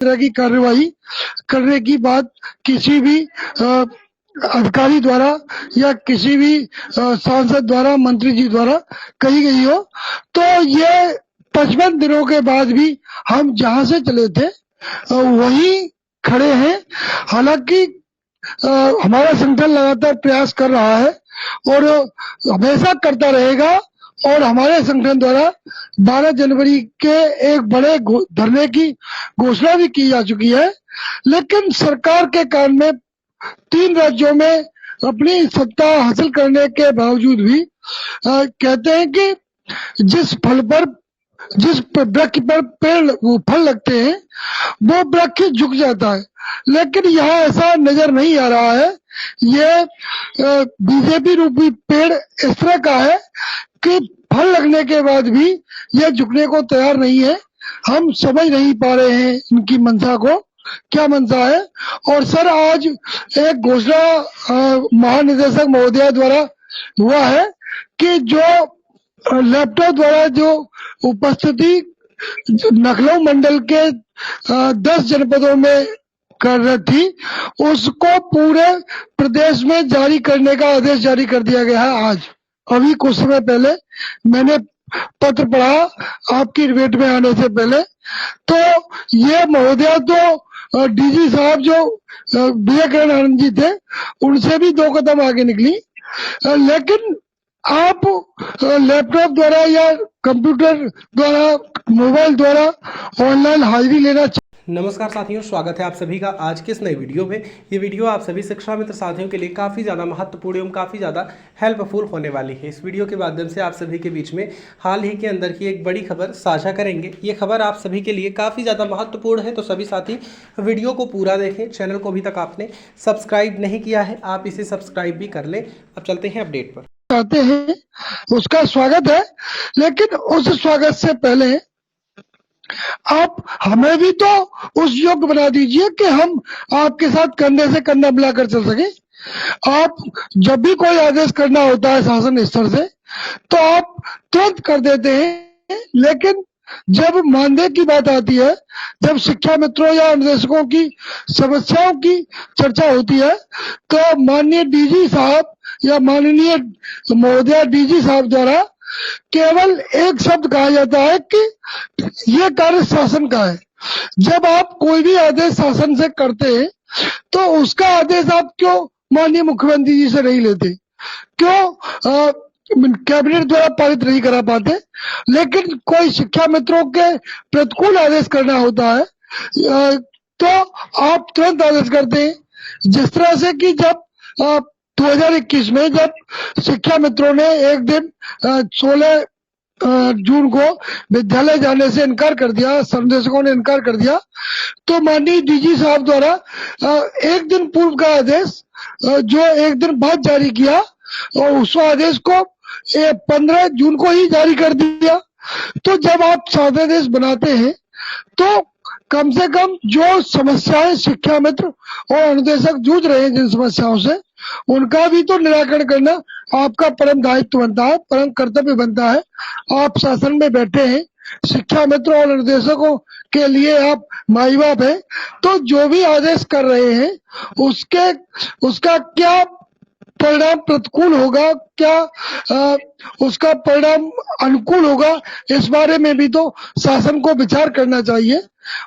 तरह की कार्रवाई करने की बात किसी भी अधिकारी द्वारा या किसी भी सांसद द्वारा, मंत्री जी द्वारा कही गई हो, तो ये 55 दिनों के बाद भी हम जहां से चले थे वहीं खड़े हैं। हालांकि हमारा संगठन लगातार प्रयास कर रहा है और हमेशा करता रहेगा, और हमारे संगठन द्वारा 12 जनवरी के एक बड़े धरने की घोषणा भी की जा चुकी है। लेकिन सरकार के कान में 3 राज्यों में अपनी सत्ता हासिल करने के बावजूद भी कहते हैं कि जिस वृक्ष पर पेड़ फल लगते हैं वो वृक्ष झुक जाता है, लेकिन यहाँ ऐसा नजर नहीं आ रहा है। ये बीजेपी रूपी पेड़ इस तरह का है कि फल लगने के बाद भी ये झुकने को तैयार नहीं है। हम समझ नहीं पा रहे हैं इनकी मंशा को, क्या मंशा है। और सर, आज एक घोषणा महानिदेशक महोदया द्वारा हुआ है कि जो लैपटॉप द्वारा जो उपस्थिति लखनऊ मंडल के 10 जनपदों में कर रही थी, उसको पूरे प्रदेश में जारी करने का आदेश जारी कर दिया गया है। आज अभी कुछ समय पहले मैंने पत्र पढ़ा आपकी डिबेट में आने से पहले। तो ये महोदया तो डीजी साहब जो विवेकानंद आनंद जी थे उनसे भी 2 कदम आगे निकली, लेकिन आप लैपटॉप द्वारा या कंप्यूटर द्वारा, मोबाइल द्वारा ऑनलाइन हाजिरी लेना। नमस्कार साथियों, स्वागत है आप सभी का आज के इस नए वीडियो में। ये वीडियो आप सभी शिक्षा मित्र साथियों के लिए काफ़ी ज़्यादा महत्वपूर्ण एवं काफ़ी ज़्यादा हेल्पफुल होने वाली है। इस वीडियो के माध्यम से आप सभी के बीच में हाल ही के अंदर की एक बड़ी खबर साझा करेंगे। ये खबर आप सभी के लिए काफ़ी ज़्यादा महत्वपूर्ण है, तो सभी साथी वीडियो को पूरा देखें। चैनल को अभी तक आपने सब्सक्राइब नहीं किया है, आप इसे सब्सक्राइब भी कर लें। अब चलते हैं अपडेट पर। चाहते हैं उसका स्वागत है, लेकिन उस स्वागत से पहले आप हमें भी तो उस योग्य बना दीजिए कि हम आपके साथ कंधे से कंधा मिलाकर चल सके। आप जब भी कोई आदेश करना होता है शासन स्तर से तो आप तुरंत कर देते हैं, लेकिन जब मानदेय की बात आती है, जब शिक्षा मित्रों या निदेशकों की समस्याओं की चर्चा होती है, तो माननीय डीजी साहब या माननीय महोदया डीजी साहब द्वारा केवल एक शब्द कहा जाता है कि ये कार्य शासन का है। जब आप कोई भी आदेश शासन से करते हैं तो उसका आदेश आप क्यों माननीय मुख्यमंत्री जी से नहीं लेते, क्यों कैबिनेट द्वारा पारित नहीं करा पाते। लेकिन कोई शिक्षा मित्रों के प्रतिकूल आदेश करना होता है तो आप तुरंत आदेश करते हैं। जिस तरह से कि जब 2021 में जब शिक्षा मित्रों ने एक दिन 16 जून को विद्यालय जाने से इनकार कर दिया, संदेशकों ने इनकार कर दिया, तो माननीय डीजी साहब द्वारा एक दिन पूर्व का आदेश जो एक दिन बाद जारी किया और उस आदेश को 15 जून को ही जारी कर दिया। तो जब आप आदेश बनाते हैं तो कम से कम जो समस्याएं शिक्षा मित्र और अनुदेशक जूझ रहे हैं जिन समस्याओं से, उनका भी तो निराकरण करना आपका परम दायित्व बनता है, परम कर्तव्य बनता है। आप शासन में बैठे हैं, शिक्षा मित्र और अनुदेशकों के लिए आप माई बाप हैं, तो जो भी आदेश कर रहे हैं उसका क्या परिणाम प्रतिकूल होगा, क्या उसका परिणाम अनुकूल होगा, इस बारे में भी तो शासन को विचार करना चाहिए।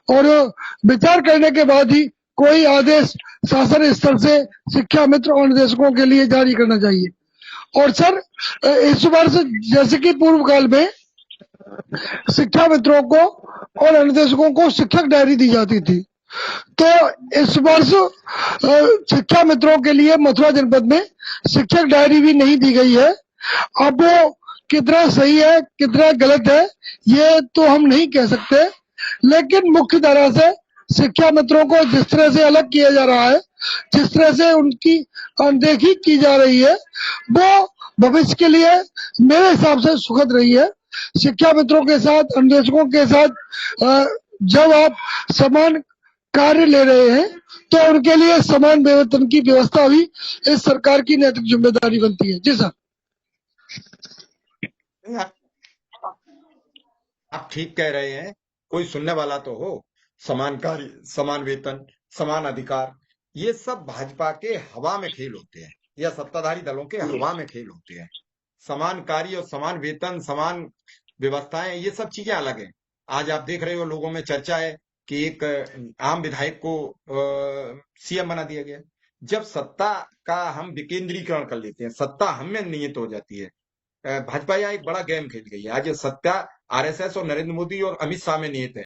और विचार करने के बाद ही कोई आदेश शासन स्तर से शिक्षा मित्र और निदेशकों के लिए जारी करना चाहिए। और सर, इस वर्ष जैसे कि पूर्व काल में शिक्षा मित्रों को और अनुदेशकों को शिक्षक डायरी दी जाती थी, तो इस वर्ष शिक्षा मित्रों के लिए मथुरा जनपद में शिक्षक डायरी भी नहीं दी गई है। अब वो कितना सही है कितना गलत है ये तो हम नहीं कह सकते, लेकिन मुख्य धारा से शिक्षा मित्रों को जिस तरह से अलग किया जा रहा है, जिस तरह से उनकी अनदेखी की जा रही है, वो भविष्य के लिए मेरे हिसाब से सुखद रही है। शिक्षा मित्रों के साथ, अनुदेशकों के साथ जब आप समान कार्य ले रहे हैं तो उनके लिए समान वेतन की व्यवस्था भी इस सरकार की नैतिक जिम्मेदारी बनती है। जी सर। आप ठीक कह रहे हैं, कोई सुनने वाला तो हो। समान कार्य, समान वेतन, समान अधिकार, ये सब भाजपा के हवा में खेल होते हैं या सत्ताधारी दलों के हवा में खेल होते हैं। समान कार्य और समान वेतन, समान व्यवस्थाएं, ये सब चीजें अलग हैं। आज आप देख रहे हो लोगों में चर्चा है कि एक आम विधायक को सीएम बना दिया गया। जब सत्ता का हम विकेंद्रीकरण कर लेते हैं, सत्ता हम में निहित हो जाती है। भाजपा यहाँ एक बड़ा गेम खेल गई है। आज ये सत्ता आरएसएस और नरेंद्र मोदी और अमित शाह में निहित है।